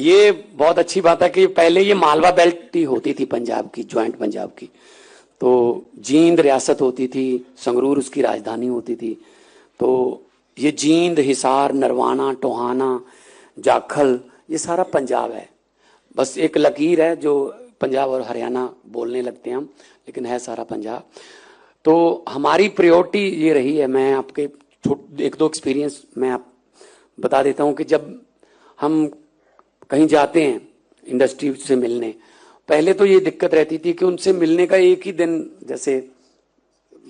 ये बहुत अच्छी बात है कि पहले ये मालवा बेल्ट ही होती थी पंजाब की, ज्वाइंट पंजाब की। तो जींद रियासत होती थी, संगरूर उसकी राजधानी होती थी। तो ये जींद, हिसार, नरवाना, टोहाना, जाखल, ये सारा पंजाब है। बस एक लकीर है जो पंजाब और हरियाणा बोलने लगते हैं हम, लेकिन है सारा पंजाब। तो हमारी प्रायोरिटी ये रही है। मैं आपके एक दो एक्सपीरियंस मैं आप बता देता हूँ कि जब हम कहीं जाते हैं इंडस्ट्री से मिलने, पहले तो ये दिक्कत रहती थी कि उनसे मिलने का एक ही दिन, जैसे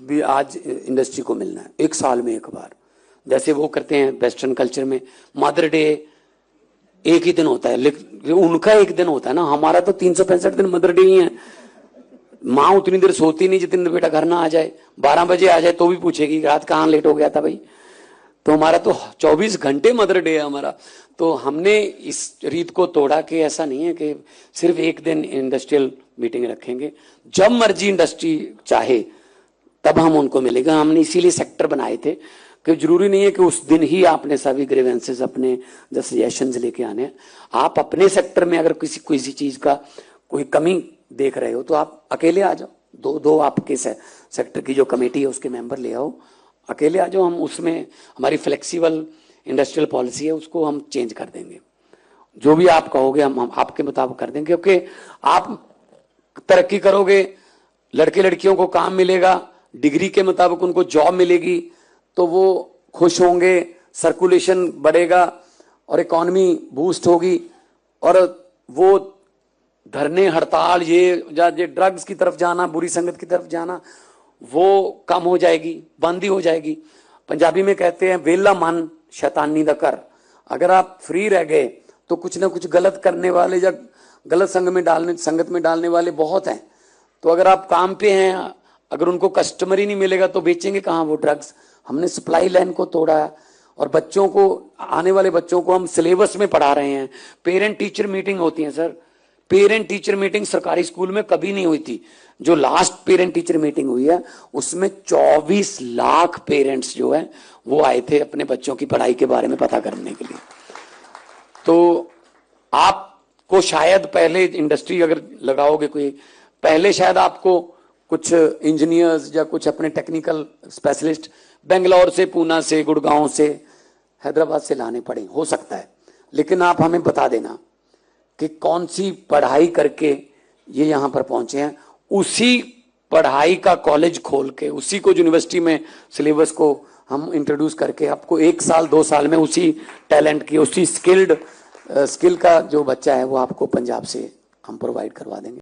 भी आज इंडस्ट्री को मिलना है एक साल में एक बार, जैसे वो करते हैं वेस्टर्न कल्चर में मदर डे एक ही दिन होता है, लेकिन उनका एक दिन होता है ना। हमारा तो 365 दिन मदर डे ही है। माँ उतनी देर सोती नहीं जितनी देर बेटा घर ना आ जाए। 12 बजे आ जाए तो भी पूछेगी रात कहाँ लेट हो गया था भाई। तो हमारा तो 24 घंटे मदर डे है हमारा। तो हमने इस रीत को तोड़ा कि ऐसा नहीं है कि सिर्फ एक दिन इंडस्ट्रियल मीटिंग रखेंगे, जब मर्जी इंडस्ट्री चाहे तब हम उनको मिलेगा। हमने इसीलिए सेक्टर बनाए थे कि जरूरी नहीं है कि उस दिन ही आपने सभी ग्रीवेंसेस, अपने जो सजेशंस लेके आने हैं। आप अपने सेक्टर में अगर किसी चीज का कोई कमी देख रहे हो तो आप अकेले आ जाओ। दो आपके सेक्टर की जो कमेटी है उसके मेंबर ले आओ, अकेले आ जाओ। हम उसमें हमारी फ्लेक्सिबल इंडस्ट्रियल पॉलिसी है, उसको हम चेंज कर देंगे। जो भी आप कहोगे हम आपके मुताबिक कर देंगे, क्योंकि आप तरक्की करोगे, लड़के लड़कियों को काम मिलेगा, डिग्री के मुताबिक उनको जॉब मिलेगी, तो वो खुश होंगे, सर्कुलेशन बढ़ेगा और इकोनॉमी बूस्ट होगी। और वो धरने, हड़ताल, ये ड्रग्स की तरफ जाना, बुरी संगत की तरफ जाना, वो कम हो जाएगी, बंद ही हो जाएगी। पंजाबी में कहते हैं वेला मन शैतानी दा कर। अगर आप फ्री रह गए तो कुछ ना कुछ गलत करने वाले या गलत संगत में डालने वाले बहुत हैं। तो अगर आप काम पे हैं, अगर उनको कस्टमर ही नहीं मिलेगा तो बेचेंगे कहाँ वो ड्रग्स। हमने सप्लाई लाइन को तोड़ा है और बच्चों को, आने वाले बच्चों को हम सिलेबस में पढ़ा रहे हैं। पेरेंट टीचर मीटिंग होती है सर, पेरेंट टीचर मीटिंग सरकारी स्कूल में कभी नहीं हुई थी। जो लास्ट पेरेंट टीचर मीटिंग हुई है उसमें 24 लाख पेरेंट्स जो है वो आए थे अपने बच्चों की पढ़ाई के बारे में पता करने के लिए। तो आपको शायद पहले इंडस्ट्री अगर लगाओगे कोई, पहले शायद आपको कुछ इंजीनियर्स या कुछ अपने टेक्निकल स्पेशलिस्ट बेंगलोर से, पूना से, गुड़गांव से, हैदराबाद से लाने पड़े, हो सकता है। लेकिन आप हमें बता देना कि कौन सी पढ़ाई करके ये यहां पर पहुंचे हैं। उसी पढ़ाई का कॉलेज खोल के, उसी को यूनिवर्सिटी में सिलेबस को हम इंट्रोड्यूस करके आपको 1 साल 2 साल में उसी टैलेंट की, उसी स्किल का जो बच्चा है वो आपको पंजाब से हम प्रोवाइड करवा देंगे।